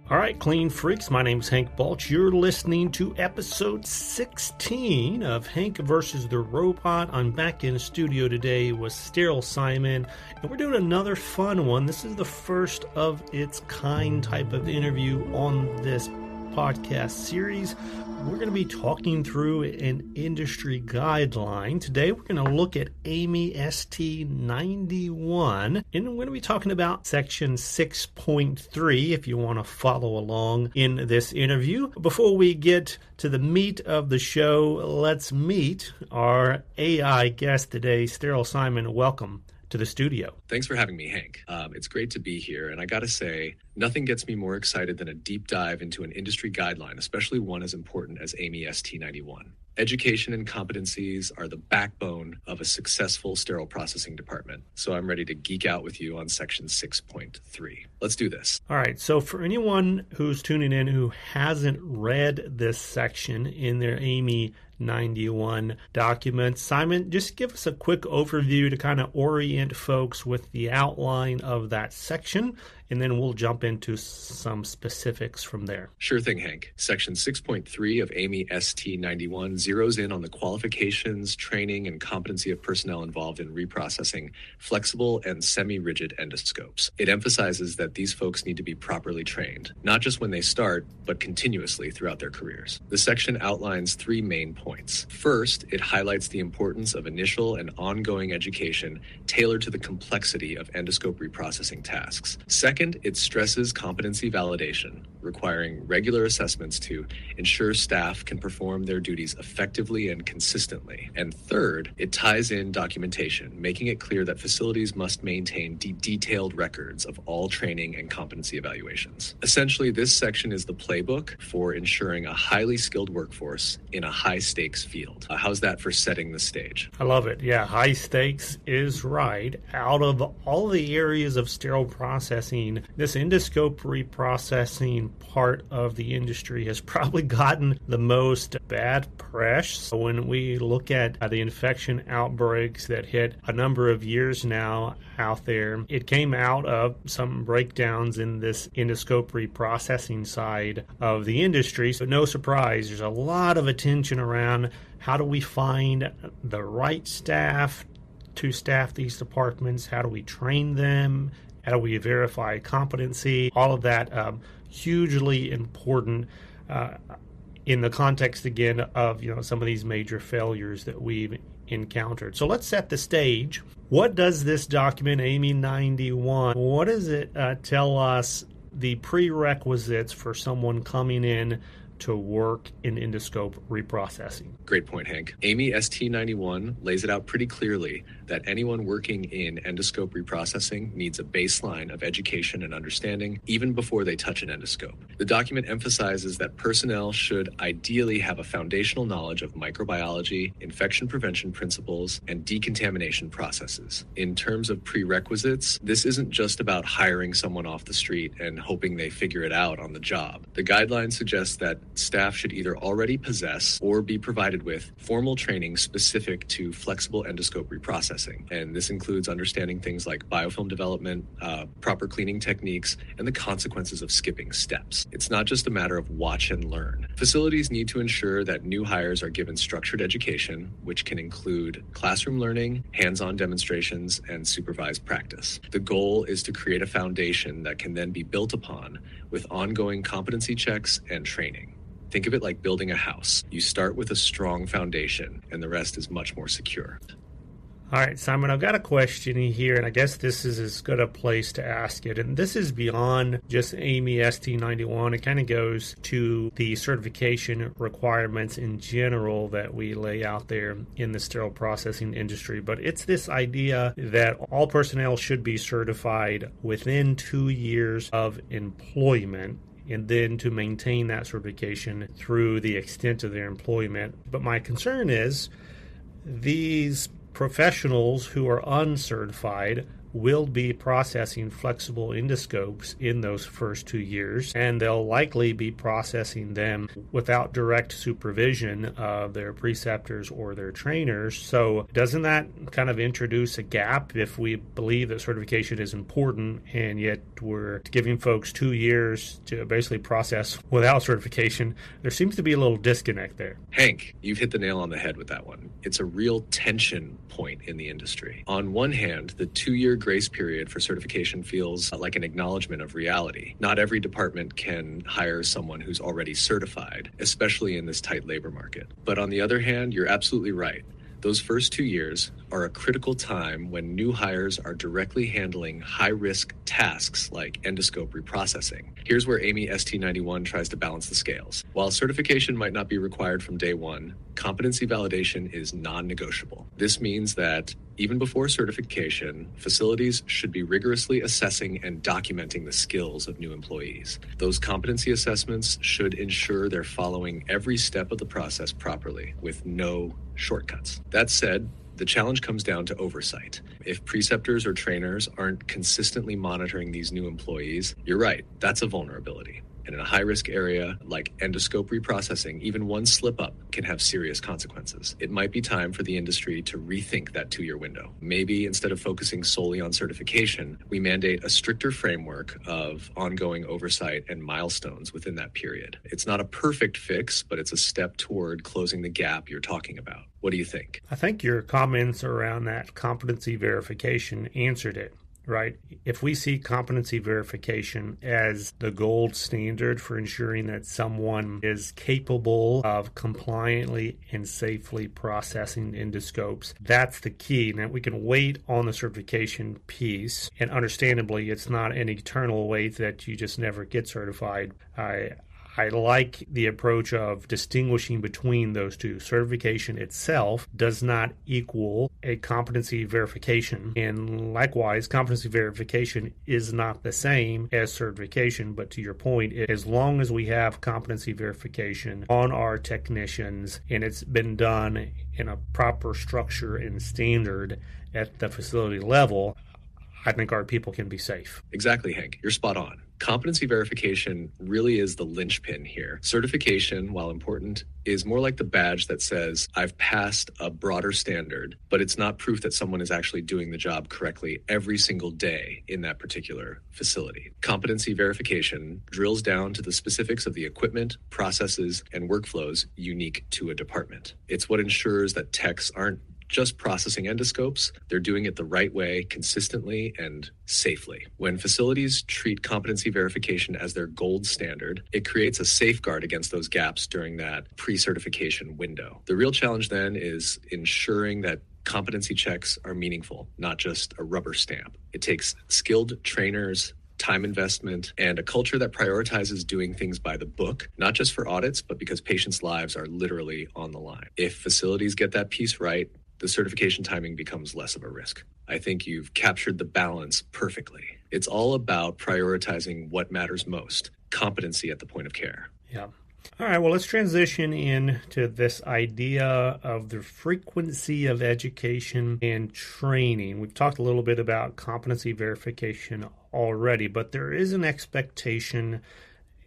All right, Clean Freaks, my name's Hank Balch. You're listening to episode 16 of Hank versus the Robot. I'm back in the studio today with Sterile Simon, and we're doing another fun one. This is the first of its kind type of interview on this podcast series. We're going to be talking through an industry guideline. Today, we're going to look at AAMI ST91, and we're going to be talking about section 6.3 if you want to follow along in this interview. Before we get to the meat of the show, let's meet our AI guest today, Sterile Simon. Welcome to the studio. Thanks for having me, Hank. It's great to be here, and I gotta say, nothing gets me more excited than a deep dive into an industry guideline, especially one as important as AAMI ST91. Education and competencies are the backbone of a successful sterile processing department, so I'm ready to geek out with you on section 6.3. Let's do this. All right, so for anyone who's tuning in who hasn't read this section in their AAMI 91 document, Simon, just give us a quick overview to kind of orient folks with the outline of that section, and then we'll jump into some specifics from there. Sure thing, Hank. Section 6.3 of AAMI ST91 zeroes in on the qualifications, training, and competency of personnel involved in reprocessing flexible and semi-rigid endoscopes. It emphasizes that these folks need to be properly trained, not just when they start, but continuously throughout their careers. The section outlines three main points. First, it highlights the importance of initial and ongoing education tailored to the complexity of endoscope reprocessing tasks. Second, it stresses competency validation, requiring regular assessments to ensure staff can perform their duties effectively and consistently. And third, it ties in documentation, making it clear that facilities must maintain detailed records of all training and competency evaluations. Essentially, this section is the playbook for ensuring a highly skilled workforce in a high-stakes field. How's that for setting the stage? I love it. Yeah, high stakes is right. Out of all the areas of sterile processing, this endoscope reprocessing part of the industry has probably gotten the most bad press. So when we look at the infection outbreaks that hit a number of years now out there, it came out of some breakdowns in this endoscope reprocessing side of the industry. So no surprise, there's a lot of attention around how do we find the right staff to staff these departments, how do we train them, how do we verify competency, all of that hugely important in the context, again, of some of these major failures that we've encountered. So let's set the stage. What does this document, AAMI 91, what does it tell us the prerequisites for someone coming in to work in endoscope reprocessing? Great point, Hank. AAMI ST91 lays it out pretty clearly that anyone working in endoscope reprocessing needs a baseline of education and understanding even before they touch an endoscope. The document emphasizes that personnel should ideally have a foundational knowledge of microbiology, infection prevention principles, and decontamination processes. In terms of prerequisites, this isn't just about hiring someone off the street and hoping they figure it out on the job. The guideline suggests that staff should either already possess or be provided with formal training specific to flexible endoscope reprocessing. And this includes understanding things like biofilm development, proper cleaning techniques, and the consequences of skipping steps. It's not just a matter of watch and learn. Facilities need to ensure that new hires are given structured education, which can include classroom learning, hands-on demonstrations, and supervised practice. The goal is to create a foundation that can then be built upon with ongoing competency checks and training. Think of it like building a house. You start with a strong foundation, and the rest is much more secure. All right, Simon, I've got a question here, and I guess this is as good a place to ask it. And this is beyond just AAMI ST91. It kind of goes to the certification requirements in general that we lay out there in the sterile processing industry. But it's this idea that all personnel should be certified within 2 years of employment, and then to maintain that certification through the extent of their employment. But my concern is these professionals who are uncertified will be processing flexible endoscopes in those first 2 years, and they'll likely be processing them without direct supervision of their preceptors or their trainers. So doesn't that kind of introduce a gap if we believe that certification is important and yet we're giving folks 2 years to basically process without certification? There seems to be a little disconnect there. Hank, you've hit the nail on the head with that one. It's a real tension point in the industry. On one hand, the 2-year grace period for certification feels like an acknowledgement of reality. Not every department can hire someone who's already certified, especially in this tight labor market. But on the other hand, you're absolutely right. Those first 2 years are a critical time when new hires are directly handling high-risk tasks like endoscope reprocessing. Here's where AAMI ST91 tries to balance the scales. While certification might not be required from day one, competency validation is non-negotiable. This means that even before certification, facilities should be rigorously assessing and documenting the skills of new employees. Those competency assessments should ensure they're following every step of the process properly, with no shortcuts. That said, the challenge comes down to oversight. If preceptors or trainers aren't consistently monitoring these new employees, you're right, that's a vulnerability. And in a high-risk area like endoscope reprocessing, even one slip-up can have serious consequences. It might be time for the industry to rethink that 2-year window. Maybe instead of focusing solely on certification, we mandate a stricter framework of ongoing oversight and milestones within that period. It's not a perfect fix, but it's a step toward closing the gap you're talking about. What do you think? I think your comments around that competency verification answered it. Right? If we see competency verification as the gold standard for ensuring that someone is capable of compliantly and safely processing endoscopes, that's the key. Now, we can wait on the certification piece, and understandably, it's not an eternal wait that you just never get certified. I like the approach of distinguishing between those two. Certification itself does not equal a competency verification. And likewise, competency verification is not the same as certification. But to your point, as long as we have competency verification on our technicians and it's been done in a proper structure and standard at the facility level, I think our people can be safe. Exactly, Hank. You're spot on. Competency verification really is the linchpin here. Certification, while important, is more like the badge that says, I've passed a broader standard, but it's not proof that someone is actually doing the job correctly every single day in that particular facility. Competency verification drills down to the specifics of the equipment, processes, and workflows unique to a department. It's what ensures that techs aren't just processing endoscopes, they're doing it the right way, consistently and safely. When facilities treat competency verification as their gold standard, it creates a safeguard against those gaps during that pre-certification window. The real challenge then is ensuring that competency checks are meaningful, not just a rubber stamp. It takes skilled trainers, time investment, and a culture that prioritizes doing things by the book, not just for audits, but because patients' lives are literally on the line. If facilities get that piece right, the certification timing becomes less of a risk. I think you've captured the balance perfectly. It's all about prioritizing what matters most, competency at the point of care. Yeah. All right, well, let's transition into this idea of the frequency of education and training. We've talked a little bit about competency verification already, but there is an expectation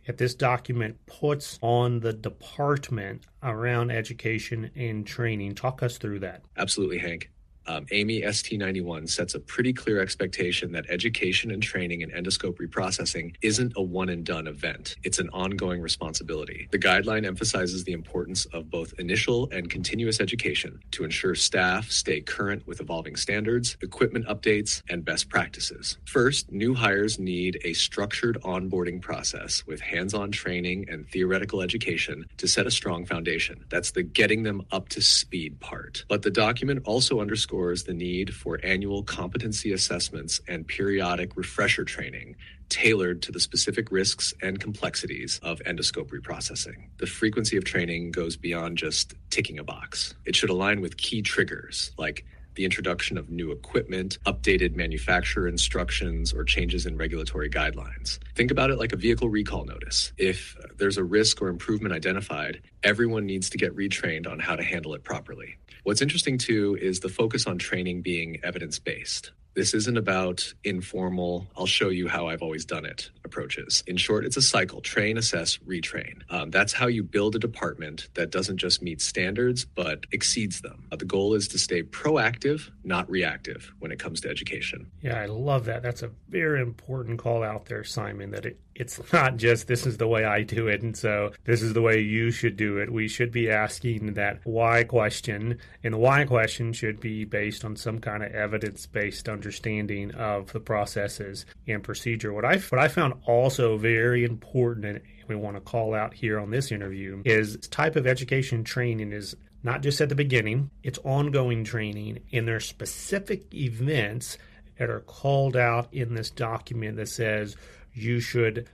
that this document puts on the department around education and training. Talk us through that. Absolutely, Hank. AAMI ST91 sets a pretty clear expectation that education and training in endoscope reprocessing isn't a one-and-done event. It's an ongoing responsibility. The guideline emphasizes the importance of both initial and continuous education to ensure staff stay current with evolving standards, equipment updates, and best practices. First, new hires need a structured onboarding process with hands-on training and theoretical education to set a strong foundation. That's the getting them up to speed part. But the document also underscores the need for annual competency assessments and periodic refresher training tailored to the specific risks and complexities of endoscope reprocessing. The frequency of training goes beyond just ticking a box. It should align with key triggers like the introduction of new equipment, updated manufacturer instructions, or changes in regulatory guidelines. Think about it like a vehicle recall notice. If there's a risk or improvement identified, everyone needs to get retrained on how to handle it properly. What's interesting too is the focus on training being evidence-based. This isn't about informal, I'll show you how I've always done it approaches. In short, it's a cycle: train, assess, retrain. That's how you build a department that doesn't just meet standards, but exceeds them. The goal is to stay proactive, not reactive when it comes to education. Yeah, I love that. That's a very important call out there, Simon, that it's not just this is the way I do it, and so this is the way you should do it. We should be asking that why question, and the why question should be based on some kind of evidence-based understanding of the processes and procedure. What I found also very important, and we want to call out here on this interview, is this type of education training is not just at the beginning, it's ongoing training, and there are specific events that are called out in this document that says you should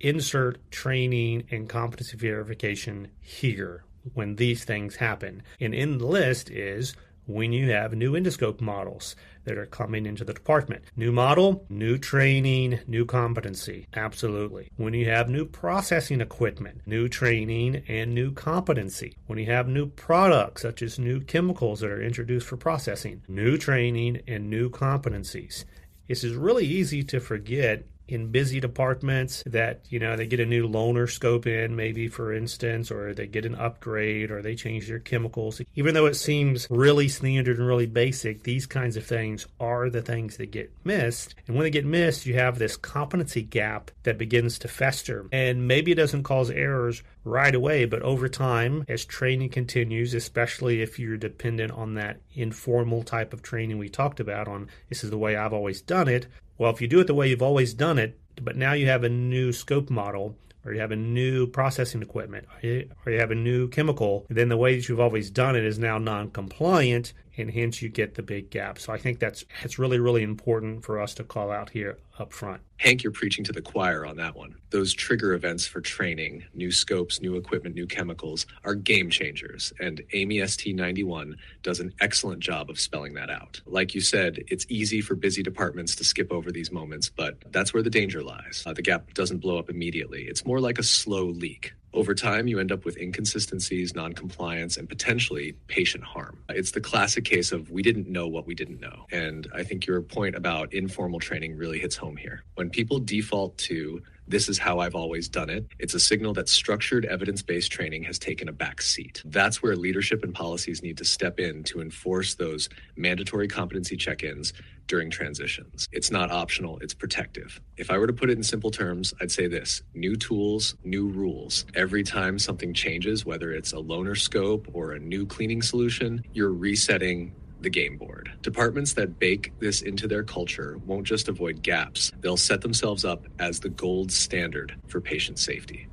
insert training and competency verification here when these things happen. And in the list is when you have new endoscope models that are coming into the department. New model, new training, new competency. Absolutely. When you have new processing equipment, new training and new competency. When you have new products, such as new chemicals that are introduced for processing, new training and new competencies. This is really easy to forget in busy departments that, they get a new loaner scope in, maybe for instance, or they get an upgrade, or they change their chemicals. Even though it seems really standard and really basic, these kinds of things are the things that get missed. And when they get missed, you have this competency gap that begins to fester. And maybe it doesn't cause errors right away, but over time, as training continues, especially if you're dependent on that informal type of training we talked about on this is the way I've always done it. Well, if you do it the way you've always done it, but now you have a new scope model, or you have a new processing equipment, or you have a new chemical, then the way that you've always done it is now non-compliant, and hence you get the big gap. So I think it's really, really important for us to call out here up front. Hank, you're preaching to the choir on that one. Those trigger events for training, new scopes, new equipment, new chemicals, are game changers, and AAMI ST91 does an excellent job of spelling that out. Like you said, it's easy for busy departments to skip over these moments, but that's where the danger lies. The gap doesn't blow up immediately. It's more like a slow leak. Over time, you end up with inconsistencies, noncompliance, and potentially patient harm. It's the classic case of we didn't know what we didn't know. And I think your point about informal training really hits home here. When people default to this is how I've always done it, it's a signal that structured evidence-based training has taken a back seat. That's where leadership and policies need to step in to enforce those mandatory competency check-ins during transitions. It's not optional, it's protective. If I were to put it in simple terms, I'd say this: new tools, new rules. Every time something changes, whether it's a loaner scope or a new cleaning solution, you're resetting the game board. Departments that bake this into their culture won't just avoid gaps, they'll set themselves up as the gold standard for patient safety.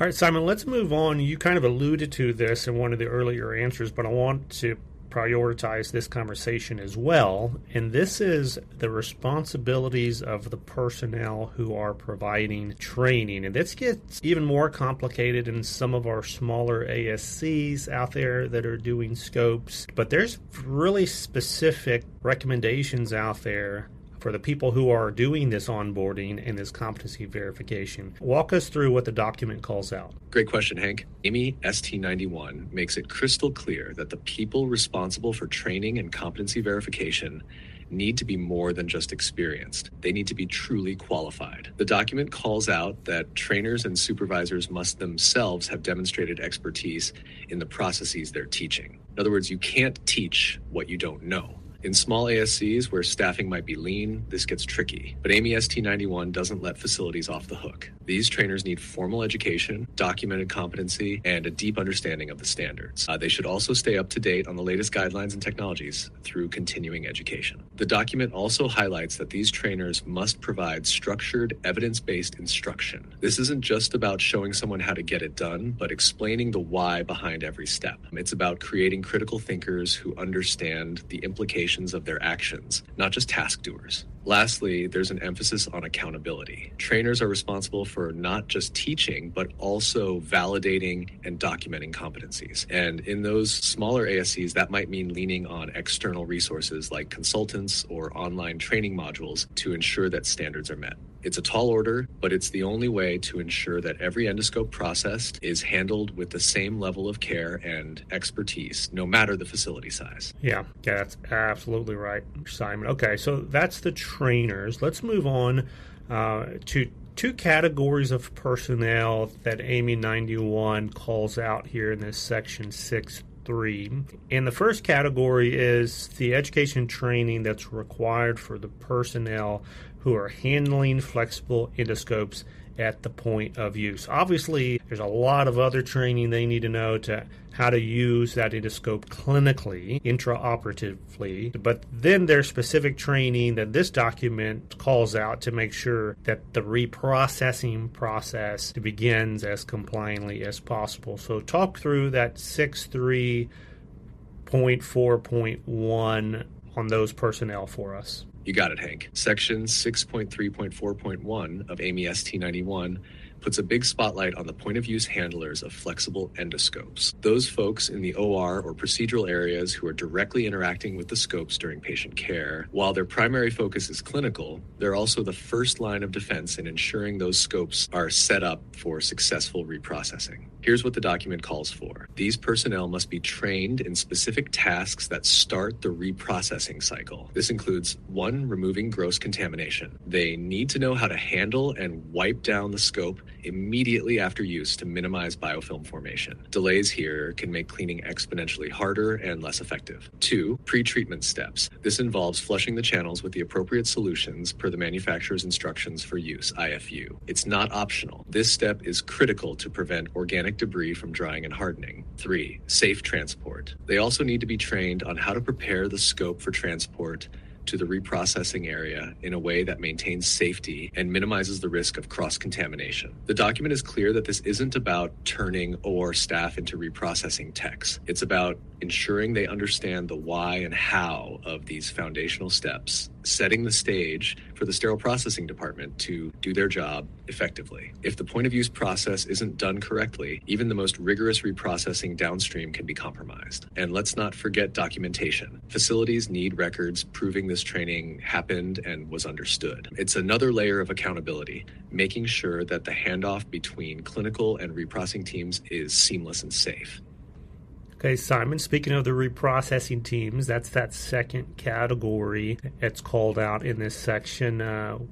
All right, Simon, let's move on. You kind of alluded to this in one of the earlier answers, but I want to prioritize this conversation as well. And this is the responsibilities of the personnel who are providing training. And this gets even more complicated in some of our smaller ASCs out there that are doing scopes. But there's really specific recommendations out there for the people who are doing this onboarding and this competency verification. Walk us through what the document calls out. Great question, Hank. AAMI ST91 makes it crystal clear that the people responsible for training and competency verification need to be more than just experienced. They need to be truly qualified. The document calls out that trainers and supervisors must themselves have demonstrated expertise in the processes they're teaching. In other words, you can't teach what you don't know. In small ASCs where staffing might be lean, this gets tricky. But AAMI ST91 doesn't let facilities off the hook. These trainers need formal education, documented competency, and a deep understanding of the standards. They should also stay up to date on the latest guidelines and technologies through continuing education. The document also highlights that these trainers must provide structured, evidence-based instruction. This isn't just about showing someone how to get it done, but explaining the why behind every step. It's about creating critical thinkers who understand the implications of their actions, not just task doers. Lastly, there's an emphasis on accountability. Trainers are responsible for not just teaching, but also validating and documenting competencies. And in those smaller ASCs, that might mean leaning on external resources like consultants or online training modules to ensure that standards are met. It's a tall order, but it's the only way to ensure that every endoscope processed is handled with the same level of care and expertise, no matter the facility size. Yeah, that's absolutely right, Simon. Okay, so that's the trainers. Let's move on to two categories of personnel that AAMI 91 calls out here in this section 6.3. And the first category is the education training that's required for the personnel who are handling flexible endoscopes at the point of use. Obviously, there's a lot of other training they need to know to how to use that endoscope clinically, intraoperatively, but then there's specific training that this document calls out to make sure that the reprocessing process begins as compliantly as possible. So talk through that 6.3.4.1 on those personnel for us. You got it, Hank. Section 6.3.4.1 of AAMI ST91 puts a big spotlight on the point-of-use handlers of flexible endoscopes. Those folks in the OR or procedural areas who are directly interacting with the scopes during patient care. While their primary focus is clinical, they're also the first line of defense in ensuring those scopes are set up for successful reprocessing. Here's what the document calls for. These personnel must be trained in specific tasks that start the reprocessing cycle. This includes 1, removing gross contamination. They need to know how to handle and wipe down the scope immediately after use to minimize biofilm formation. Delays here can make cleaning exponentially harder and less effective. 2, pre-treatment steps. This involves flushing the channels with the appropriate solutions per the manufacturer's instructions for use, IFU. It's not optional. This step is critical to prevent organic debris from drying and hardening. 3, safe transport. They also need to be trained on how to prepare the scope for transport to the reprocessing area in a way that maintains safety and minimizes the risk of cross-contamination. The document is clear that this isn't about turning OR staff into reprocessing techs. It's about ensuring they understand the why and how of these foundational steps, setting the stage for the sterile processing department to do their job effectively. If the point-of-use process isn't done correctly, even the most rigorous reprocessing downstream can be compromised. And let's not forget documentation. Facilities need records proving this training happened and was understood. It's another layer of accountability, making sure that the handoff between clinical and reprocessing teams is seamless and safe. Okay, Simon, speaking of the reprocessing teams, that's that second category that's called out in this section,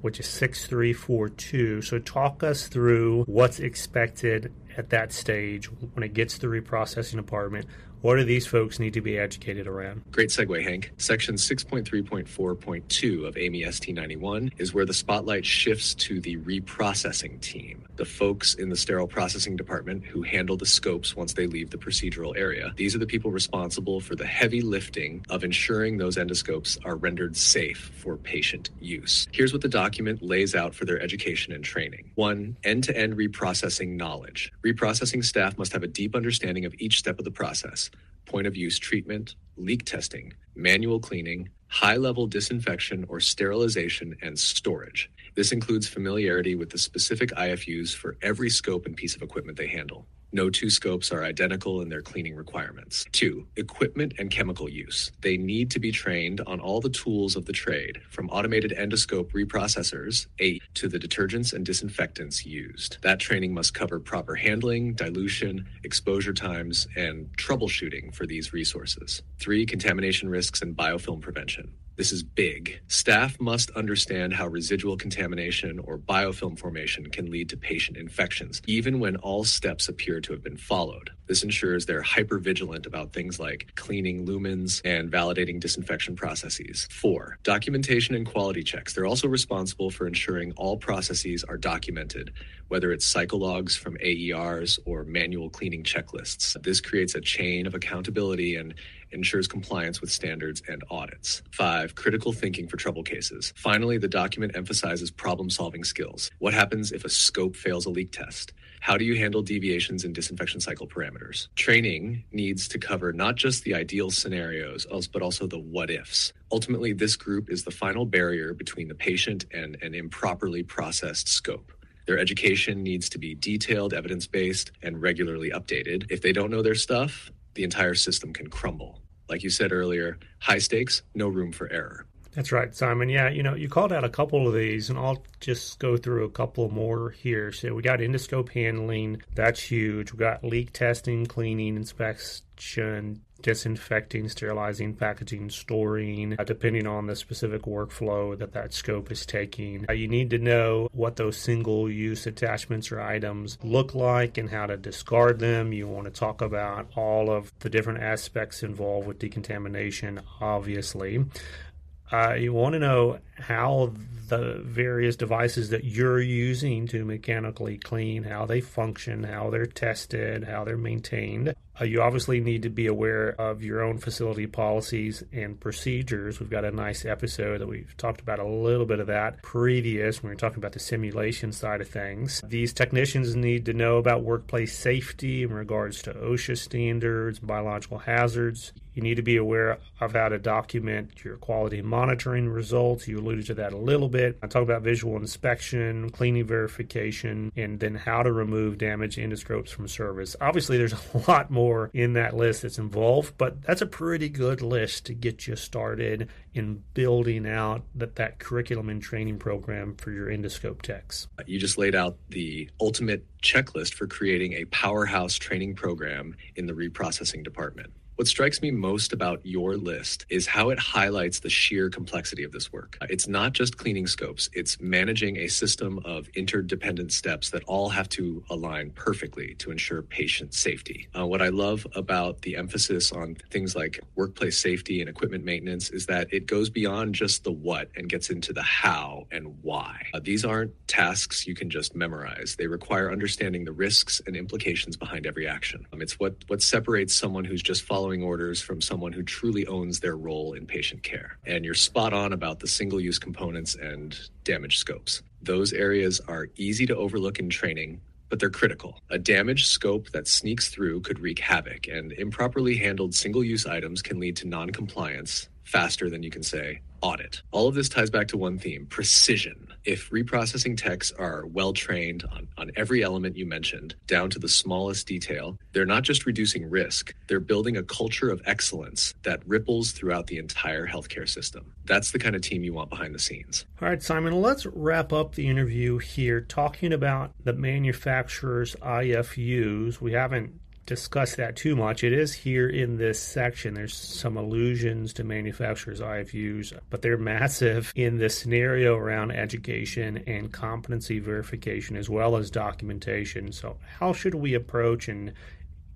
which is 6342. So talk us through what's expected at that stage when it gets to the reprocessing department. What do these folks need to be educated around? Great segue, Hank. Section 6.3.4.2 of AAMI ST91 is where the spotlight shifts to the reprocessing team, the folks in the sterile processing department who handle the scopes once they leave the procedural area. These are the people responsible for the heavy lifting of ensuring those endoscopes are rendered safe for patient use. Here's what the document lays out for their education and training. 1, end-to-end reprocessing knowledge. Reprocessing staff must have a deep understanding of each step of the process. Point-of-use treatment, leak testing, manual cleaning, high-level disinfection or sterilization, and storage. This includes familiarity with the specific IFUs for every scope and piece of equipment they handle. No two scopes are identical in their cleaning requirements. 2, equipment and chemical use. They need to be trained on all the tools of the trade, from automated endoscope reprocessors, to the detergents and disinfectants used. That training must cover proper handling, dilution, exposure times, and troubleshooting for these resources. 3, contamination risks and biofilm prevention. This is big. Staff must understand how residual contamination or biofilm formation can lead to patient infections, even when all steps appear to have been followed. This ensures they're hypervigilant about things like cleaning lumens and validating disinfection processes. 4, documentation and quality checks. They're also responsible for ensuring all processes are documented, whether it's cycle logs from AERs or manual cleaning checklists. This creates a chain of accountability and ensures compliance with standards and audits. 5, critical thinking for trouble cases. Finally, the document emphasizes problem-solving skills. What happens if a scope fails a leak test? How do you handle deviations in disinfection cycle parameters? Training needs to cover not just the ideal scenarios, but also the what-ifs. Ultimately, this group is the final barrier between the patient and an improperly processed scope. Their education needs to be detailed, evidence-based, and regularly updated. If they don't know their stuff, the entire system can crumble. Like you said earlier, high stakes, no room for error. That's right, Simon. Yeah, you called out a couple of these, and I'll just go through a couple more here. So we got endoscope handling. That's huge. We got leak testing, cleaning, inspection, disinfecting, sterilizing, packaging, storing, depending on the specific workflow that scope is taking. You need to know what those single-use attachments or items look like and how to discard them. You want to talk about all of the different aspects involved with decontamination, obviously. You want to know how the various devices that you're using to mechanically clean, how they function, how they're tested, how they're maintained. You obviously need to be aware of your own facility policies and procedures. We've got a nice episode that we've talked about a little bit of that previous when we were talking about the simulation side of things. These technicians need to know about workplace safety in regards to OSHA standards, biological hazards. You need to be aware of how to document your quality monitoring results. You alluded to that a little bit. I talk about visual inspection, cleaning verification, and then how to remove damaged endoscopes from service. Obviously, there's a lot more in that list that's involved, but that's a pretty good list to get you started in building out that curriculum and training program for your endoscope techs. You just laid out the ultimate checklist for creating a powerhouse training program in the reprocessing department. What strikes me most about your list is how it highlights the sheer complexity of this work. It's not just cleaning scopes, it's managing a system of interdependent steps that all have to align perfectly to ensure patient safety. What I love about the emphasis on things like workplace safety and equipment maintenance is that it goes beyond just the what and gets into the how and why. These aren't tasks you can just memorize. They require understanding the risks and implications behind every action. It's what separates someone who's just following orders from someone who truly owns their role in patient care. And you're spot on about the single-use components and damaged scopes. Those areas are easy to overlook in training, but they're critical. A damaged scope that sneaks through could wreak havoc, and improperly handled single-use items can lead to non-compliance faster than you can say audit. All of this ties back to one theme: precision. If reprocessing techs are well trained on every element you mentioned, down to the smallest detail, they're not just reducing risk, they're building a culture of excellence that ripples throughout the entire healthcare system. That's the kind of team you want behind the scenes. All right, Simon, let's wrap up the interview here talking about the manufacturer's IFUs. We haven't discuss that too much. It is here in this section. There's some allusions to manufacturers' IFUs, but they're massive in this scenario around education and competency verification as well as documentation. So how should we approach and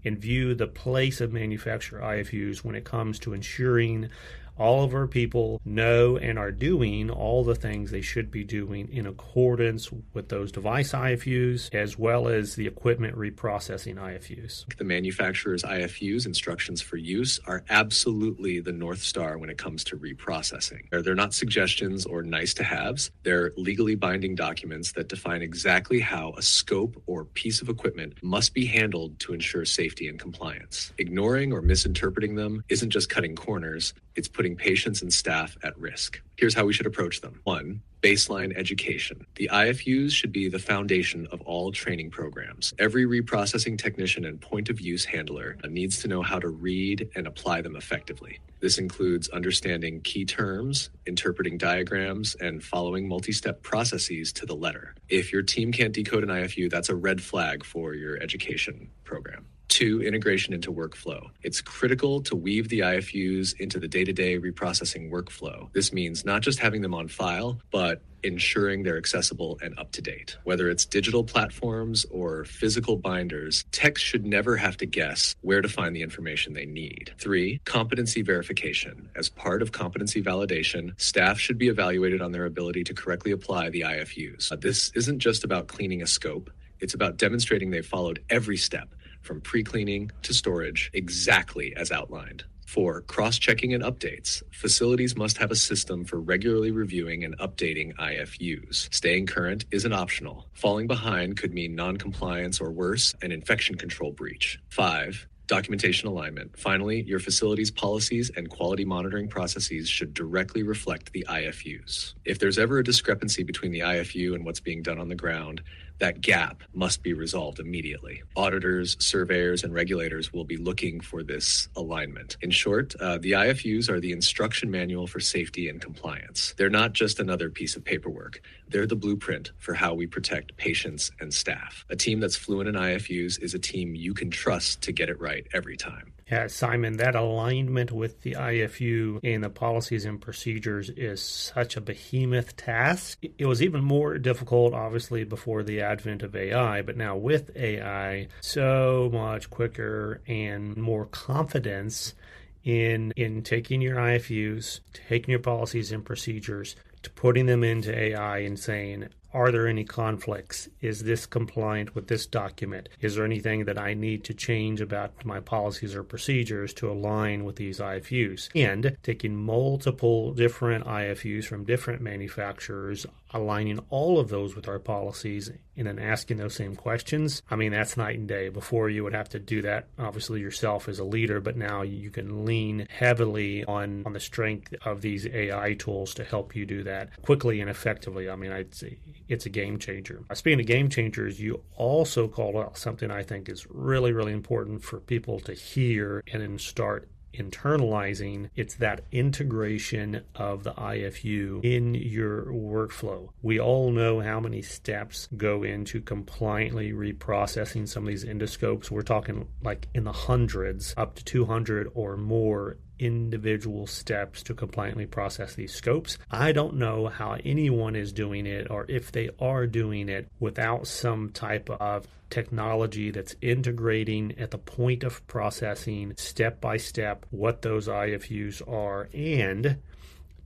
view the place of manufacturer IFUs when it comes to ensuring all of our people know and are doing all the things they should be doing in accordance with those device IFUs as well as the equipment reprocessing IFUs? The manufacturer's IFUs, instructions for use, are absolutely the North Star when it comes to reprocessing. They're not suggestions or nice-to-haves. They're legally binding documents that define exactly how a scope or piece of equipment must be handled to ensure safety and compliance. Ignoring or misinterpreting them isn't just cutting corners, it's putting patients and staff at risk. Here's how we should approach them. 1. Baseline education. The IFUs should be the foundation of all training programs. Every reprocessing technician and point-of-use handler needs to know how to read and apply them effectively. This includes understanding key terms, interpreting diagrams, and following multi-step processes to the letter. If your team can't decode an IFU, that's a red flag for your education program. 2, integration into workflow. It's critical to weave the IFUs into the day-to-day reprocessing workflow. This means not just having them on file, but ensuring they're accessible and up-to-date. Whether it's digital platforms or physical binders, techs should never have to guess where to find the information they need. 3, competency verification. As part of competency validation, staff should be evaluated on their ability to correctly apply the IFUs. This isn't just about cleaning a scope. It's about demonstrating they've followed every step, from pre-cleaning to storage, exactly as outlined. 4, cross-checking and updates. Facilities must have a system for regularly reviewing and updating IFUs. Staying current isn't optional. Falling behind could mean non-compliance or worse, an infection control breach. 5, documentation alignment. Finally, your facility's policies and quality monitoring processes should directly reflect the IFUs. If there's ever a discrepancy between the IFU and what's being done on the ground, That gap must be resolved immediately. Auditors, surveyors, and regulators will be looking for this alignment. In short, the IFUs are the instruction manual for safety and compliance. They're not just another piece of paperwork. They're the blueprint for how we protect patients and staff. A team that's fluent in IFUs is a team you can trust to get it right every time. Yeah, Simon, that alignment with the IFU and the policies and procedures is such a behemoth task. It was even more difficult, obviously, before the advent of AI, but now with AI, so much quicker and more confidence in taking your IFUs, taking your policies and procedures, to putting them into AI and saying, are there any conflicts? Is this compliant with this document? Is there anything that I need to change about my policies or procedures to align with these IFUs? And taking multiple different IFUs from different manufacturers, aligning all of those with our policies, and then asking those same questions. I mean, that's night and day. Before, you would have to do that, obviously, yourself as a leader, but now you can lean heavily on the strength of these AI tools to help you do that quickly and effectively. I mean, I'd say it's a game changer. Speaking of game changers, you also called out something I think is really, really important for people to hear and then start internalizing. It's that integration of the IFU in your workflow. We all know how many steps go into compliantly reprocessing some of these endoscopes. We're talking like in the hundreds, up to 200 or more individual steps to compliantly process these scopes. I don't know how anyone is doing it, or if they are doing it without some type of technology that's integrating at the point of processing, step by step, what those IFUs are, and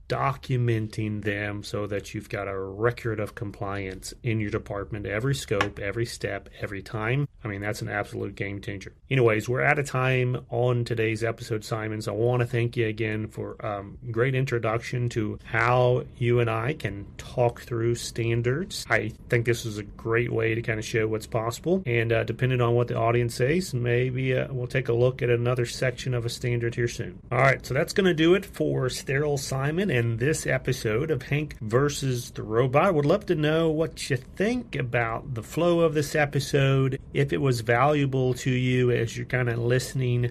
documenting them so that you've got a record of compliance in your department, every scope, every step, every time. I mean, that's an absolute game changer. Anyways, we're out of time on today's episode, Simon. So I want to thank you again for a great introduction to how you and I can talk through standards. I think this is a great way to kind of show what's possible. And depending on what the audience says, maybe we'll take a look at another section of a standard here soon. All right, so that's going to do it for Sterile Simon and this episode of Hank versus the Robot. I would love to know what you think about the flow of this episode, if it was valuable to you as you're kind of listening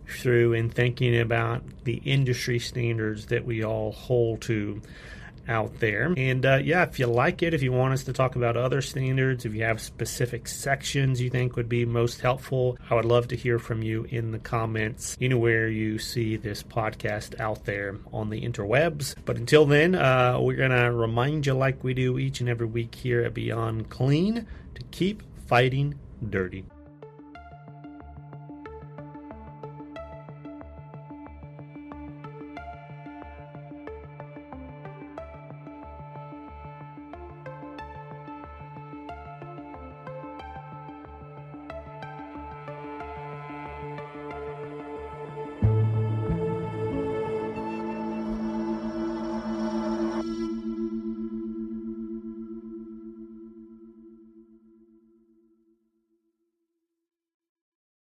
through and thinking about the industry standards that we all hold to out there. And if you like it, if you want us to talk about other standards, if you have specific sections you think would be most helpful, I would love to hear from you in the comments anywhere you see this podcast out there on the interwebs. But until then, we're going to remind you, like we do each and every week here at Beyond Clean, to keep fighting dirty.